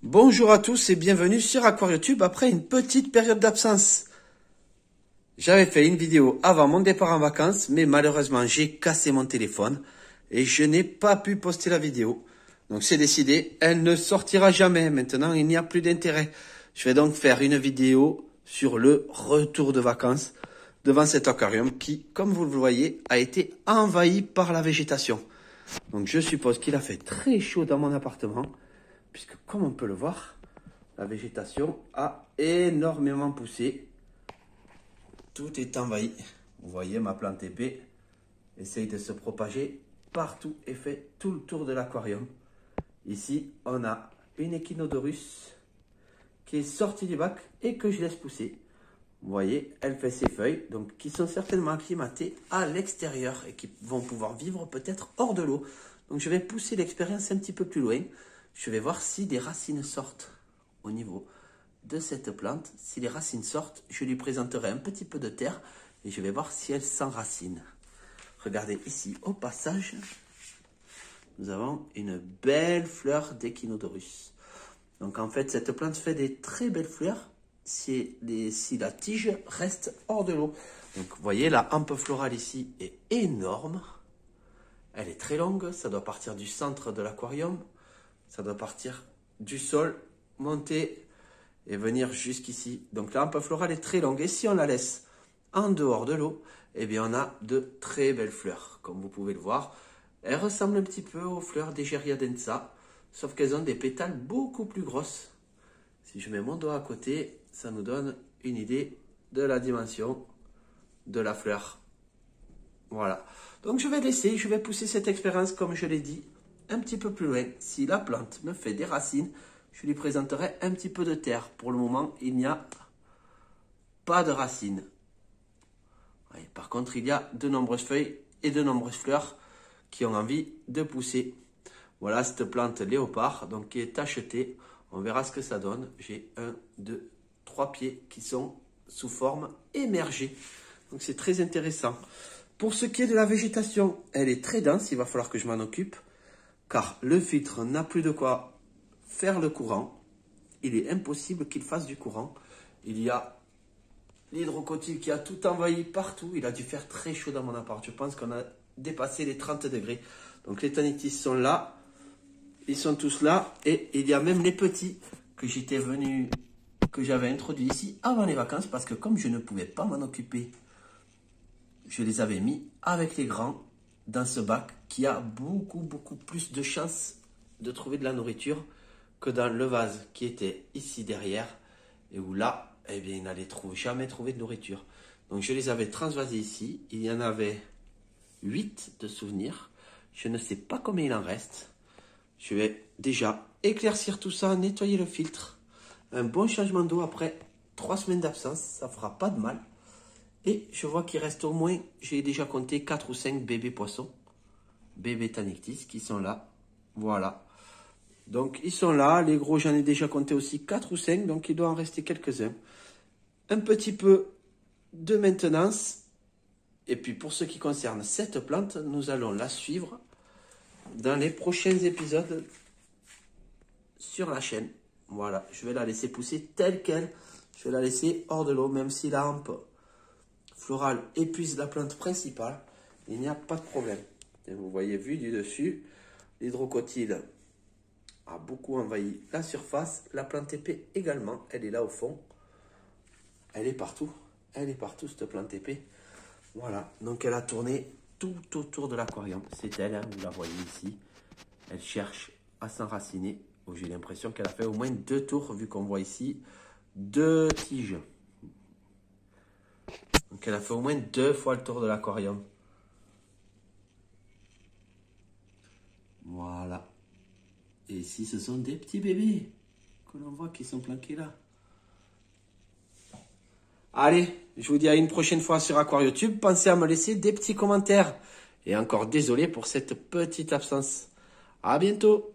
Bonjour à tous et bienvenue sur AquarioTube après une petite période d'absence. J'avais fait une vidéo avant mon départ en vacances, mais malheureusement j'ai cassé mon téléphone et je n'ai pas pu poster la vidéo. Donc c'est décidé, elle ne sortira jamais. Maintenant il n'y a plus d'intérêt. Je vais donc faire une vidéo sur le retour de vacances devant cet aquarium qui, comme vous le voyez, a été envahi par la végétation. Donc je suppose qu'il a fait très chaud dans mon appartement, puisque comme on peut le voir, la végétation a énormément poussé. Tout est envahi. Vous voyez, ma plante épée essaye de se propager partout et fait tout le tour de l'aquarium. Ici, on a une Echinodorus qui est sortie du bac et que je laisse pousser. Vous voyez, elle fait ses feuilles, donc qui sont certainement acclimatées à l'extérieur et qui vont pouvoir vivre peut-être hors de l'eau. Donc je vais pousser l'expérience un petit peu plus loin. Je vais voir si des racines sortent au niveau de cette plante. Si les racines sortent, je lui présenterai un petit peu de terre et je vais voir si elle s'enracine. Regardez ici, au passage, nous avons une belle fleur d'Echinodorus. Donc en fait, cette plante fait des très belles fleurs si la tige reste hors de l'eau. Donc vous voyez, la hampe florale ici est énorme. Elle est très longue, ça doit partir du centre de l'aquarium. Ça doit partir du sol, monter et venir jusqu'ici. Donc la hampe florale est très longue. Et si on la laisse en dehors de l'eau, eh bien on a de très belles fleurs. Comme vous pouvez le voir, elles ressemblent un petit peu aux fleurs d'Egeria densa, sauf qu'elles ont des pétales beaucoup plus grosses. Si je mets mon doigt à côté, ça nous donne une idée de la dimension de la fleur. Voilà. Donc je vais laisser, je vais pousser cette expérience comme je l'ai dit, un petit peu plus loin. Si la plante me fait des racines, je lui présenterai un petit peu de terre. Pour le moment, il n'y a pas de racines. Oui, par contre, il y a de nombreuses feuilles et de nombreuses fleurs qui ont envie de pousser. Voilà cette plante léopard, donc qui est tachetée. On verra ce que ça donne. J'ai 1, 2, 3 pieds qui sont sous forme émergée. Donc c'est très intéressant. Pour ce qui est de la végétation, elle est très dense. Il va falloir que je m'en occupe, car le filtre n'a plus de quoi faire le courant. Il est impossible qu'il fasse du courant. Il y a l'hydrocotyle qui a tout envahi partout. Il a dû faire très chaud dans mon appart. Je pense qu'on a dépassé les 30 degrés. Donc les Tanitis sont là. Ils sont tous là. Et il y a même les petits que j'avais introduits ici avant les vacances. Parce que comme je ne pouvais pas m'en occuper, je les avais mis avec les grands dans ce bac qui a beaucoup plus de chances de trouver de la nourriture que dans le vase qui était ici derrière et où là, eh bien, il n'allait jamais trouver de nourriture. Donc je les avais transvasés ici. Il y en avait 8 de souvenirs. Je ne sais pas combien il en reste. Je vais déjà éclaircir tout ça, nettoyer le filtre. Un bon changement d'eau après 3 semaines d'absence, ça fera pas de mal. Et je vois qu'il reste au moins, j'ai déjà compté 4 ou 5 bébés poissons, bébés Tanictis qui sont là. Voilà. Donc ils sont là. Les gros, j'en ai déjà compté aussi 4 ou 5, donc il doit en rester quelques-uns. Un petit peu de maintenance. Et puis pour ce qui concerne cette plante, nous allons la suivre dans les prochains épisodes sur la chaîne. Voilà, je vais la laisser pousser telle qu'elle. Je vais la laisser hors de l'eau, même si la hampe florale épuise la plante principale, il n'y a pas de problème. Et vous voyez, vu du dessus, l'hydrocotyle a beaucoup envahi la surface. La plante épée également, elle est là au fond. Elle est partout cette plante épée. Voilà, donc elle a tourné tout autour de l'aquarium. C'est elle, hein, vous la voyez ici. Elle cherche à s'enraciner. Oh, j'ai l'impression qu'elle a fait au moins 2 tours, vu qu'on voit ici 2 tiges. Donc elle a fait au moins 2 fois le tour de l'aquarium. Voilà. Et ici, ce sont des petits bébés que l'on voit qui sont planqués là. Allez, je vous dis à une prochaine fois sur AquarioTube. Pensez à me laisser des petits commentaires. Et encore désolé pour cette petite absence. À bientôt.